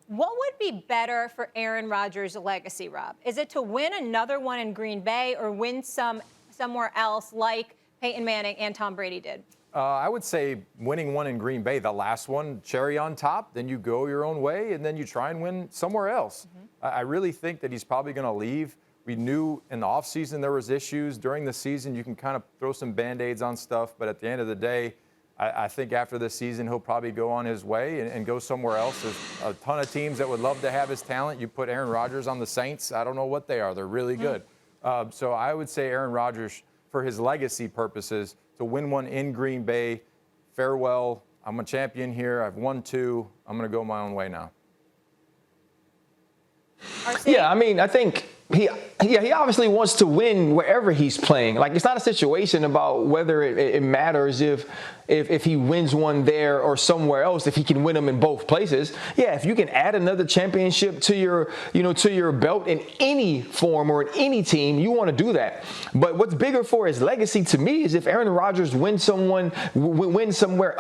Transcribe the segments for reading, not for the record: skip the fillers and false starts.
What would be better for Aaron Rodgers' legacy, Rob? Is it to win another one in Green Bay or win somewhere else like Peyton Manning and Tom Brady did? I would say winning one in Green Bay, the last one, cherry on top, then you go your own way, and then you try and win somewhere else. I really think that he's probably going to leave. We knew in the offseason there was issues. During the season, you can kind of throw some Band-Aids on stuff, but at the end of the day, I think after this season, he'll probably go on his way and go somewhere else. There's a ton of teams that would love to have his talent. You put Aaron Rodgers on the Saints, I don't know what they are. They're really good. So I would say Aaron Rodgers, for his legacy purposes, to win one in Green Bay, farewell. I'm a champion here. I've won two. I'm going to go my own way now. Yeah, I mean, I think he obviously wants to win wherever he's playing. Like, it's not a situation about whether it matters if he wins one there or somewhere else, if he can win them in both places. Yeah, if you can add another championship to your belt in any form or in any team, you want to do that. But what's bigger for his legacy to me is if Aaron Rodgers wins somewhere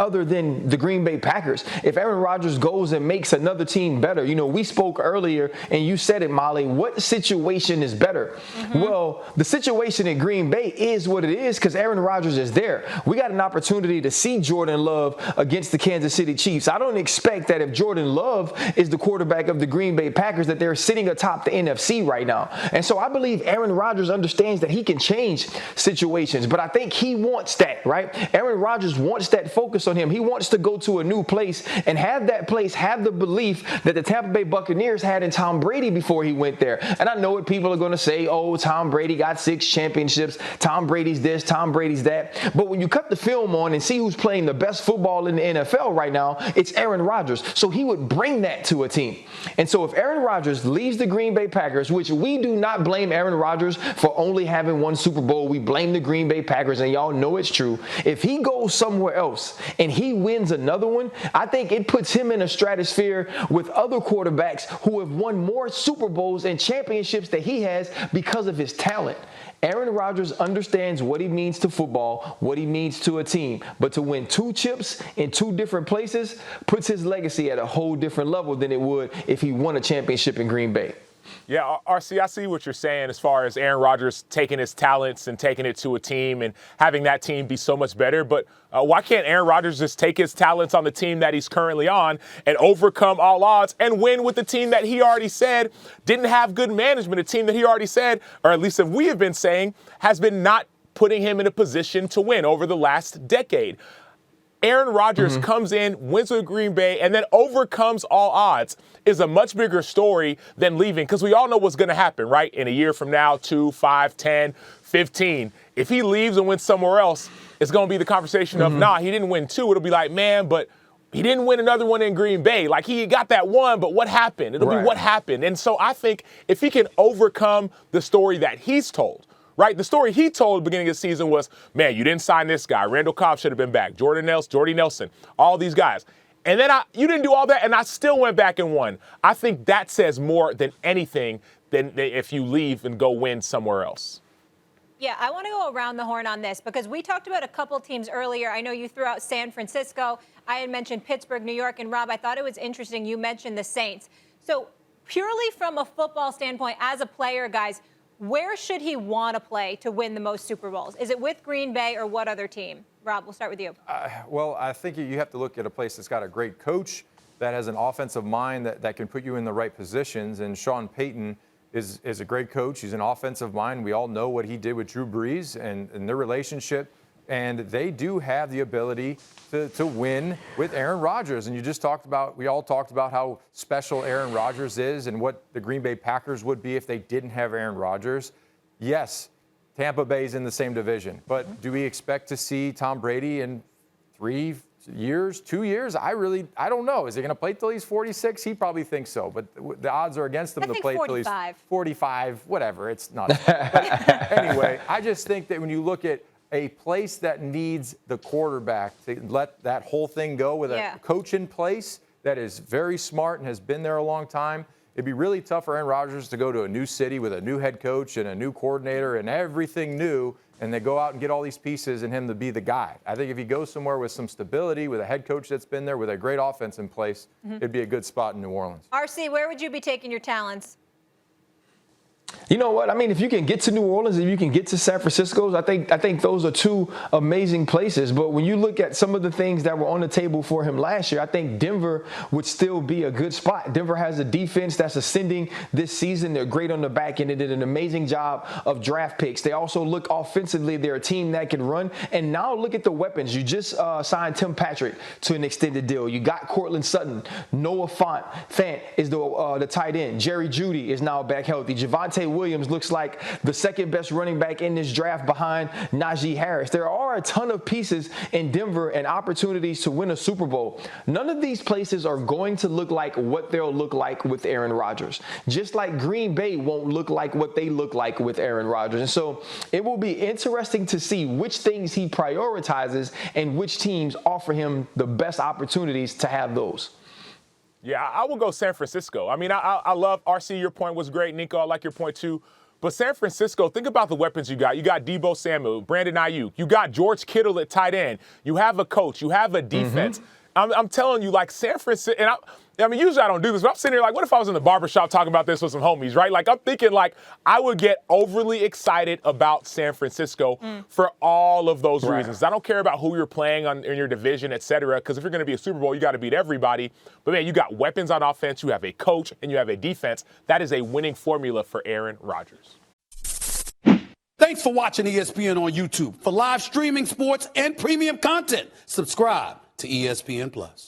other than the Green Bay Packers. If Aaron Rodgers goes and makes another team better. We spoke earlier and you said it, Molly, what situation is better? Well, the situation in Green Bay is what it is because Aaron Rodgers is there. We got an opportunity to see Jordan Love against the Kansas City Chiefs. I don't expect that if Jordan Love is the quarterback of the Green Bay Packers that they're sitting atop the NFC right now. And so I believe Aaron Rodgers understands that he can change situations, but I think he wants that, right? Aaron Rodgers wants that focus on him. He wants to go to a new place and have that place have the belief that the Tampa Bay Buccaneers had in Tom Brady before he went there. And I know what people are going to say, oh, Tom Brady got 6 championships. Tom Brady's this, Tom Brady's that. But when you cut the film on and see who's playing the best football in the NFL right now, it's Aaron Rodgers. So he would bring that to a team. And so if Aaron Rodgers leaves the Green Bay Packers, which we do not blame Aaron Rodgers for only having one Super Bowl, we blame the Green Bay Packers, and y'all know it's true. If he goes somewhere else and he wins another one, I think it puts him in a stratosphere with other quarterbacks who have won more Super Bowls and championships that he has because of his talent. Aaron Rodgers understands what he means to football, what he means to a team. But to win 2 chips in 2 different places puts his legacy at a whole different level than it would if he won a championship in Green Bay. Yeah, RC, I see what you're saying as far as Aaron Rodgers taking his talents and taking it to a team and having that team be so much better. But why can't Aaron Rodgers just take his talents on the team that he's currently on and overcome all odds and win with the team that he already said didn't have good management, a team that he already said, or at least if we have been saying, has been not putting him in a position to win over the last decade? Aaron Rodgers comes in, wins with Green Bay, and then overcomes all odds is a much bigger story than leaving, because we all know what's going to happen, right? In a year from now, 2, 5, 10, 15. If he leaves and wins somewhere else, it's going to be the conversation of, nah, he didn't win 2. It'll be like, man, but he didn't win another one in Green Bay. Like, he got that one, but what happened? It'll be what happened. And so I think if he can overcome the story that he's told, right? The story he told at the beginning of the season was, man, you didn't sign this guy. Randall Cobb should have been back. Jordy Nelson, all these guys. And then you didn't do all that, and I still went back and won. I think that says more than anything than if you leave and go win somewhere else. Yeah, I want to go around the horn on this because we talked about a couple teams earlier. I know you threw out San Francisco. I had mentioned Pittsburgh, New York, and Rob, I thought it was interesting you mentioned the Saints. So purely from a football standpoint, as a player, guys, where should he want to play to win the most Super Bowls? Is it with Green Bay or what other team? Rob, we'll start with you. Well, I think you have to look at a place that's got a great coach, that has an offensive mind that can put you in the right positions. And Sean Payton is a great coach. He's an offensive mind. We all know what he did with Drew Brees and their relationship. And they do have the ability to win with Aaron Rodgers. And we all talked about how special Aaron Rodgers is and what the Green Bay Packers would be if they didn't have Aaron Rodgers. Yes, Tampa Bay's in the same division. But do we expect to see Tom Brady in 3 years, 2 years? I don't know. Is he going to play till he's 46? He probably thinks so. But the odds are against him to play till he's 45, whatever. It's not. But anyway, I just think that when you look at a place that needs the quarterback to let that whole thing go with a coach in place that is very smart and has been there a long time, it'd be really tough for Aaron Rodgers to go to a new city with a new head coach and a new coordinator and everything new and they go out and get all these pieces and him to be the guy. I think if he goes somewhere with some stability, with a head coach that's been there, with a great offense in place, it'd be a good spot in New Orleans. RC, where would you be taking your talents? You know what? I mean, if you can get to New Orleans, if you can get to San Francisco, I think those are two amazing places. But when you look at some of the things that were on the table for him last year, I think Denver would still be a good spot. Denver has a defense that's ascending this season. They're great on the back end. They did an amazing job of draft picks. They also look offensively. They're a team that can run. And now look at the weapons. You just signed Tim Patrick to an extended deal. You got Cortland Sutton. Noah Fant is the tight end. Jerry Jeudy is now back healthy. Javonte Williams looks like the second best running back in this draft behind Najee Harris. There are a ton of pieces in Denver and opportunities to win a Super Bowl. None of these places are going to look like what they'll look like with Aaron Rodgers. Just like Green Bay won't look like what they look like with Aaron Rodgers. And so it will be interesting to see which things he prioritizes and which teams offer him the best opportunities to have those. Yeah, I will go San Francisco. I mean, I love RC. Your point was great. Nico, I like your point too. But San Francisco, think about the weapons you got. You got Deebo Samuel, Brandon Ayuk. You got George Kittle at tight end. You have a coach. You have a defense. I'm telling you, like San Francisco, and I mean, usually I don't do this, but I'm sitting here like, what if I was in the barbershop talking about this with some homies, right? Like, I'm thinking like I would get overly excited about San Francisco for all of those reasons. I don't care about who you're playing in your division, et cetera, because if you're going to be a Super Bowl, you got to beat everybody. But, man, you got weapons on offense, you have a coach, and you have a defense. That is a winning formula for Aaron Rodgers. Thanks for watching ESPN on YouTube. For live streaming sports and premium content, subscribe to ESPN+.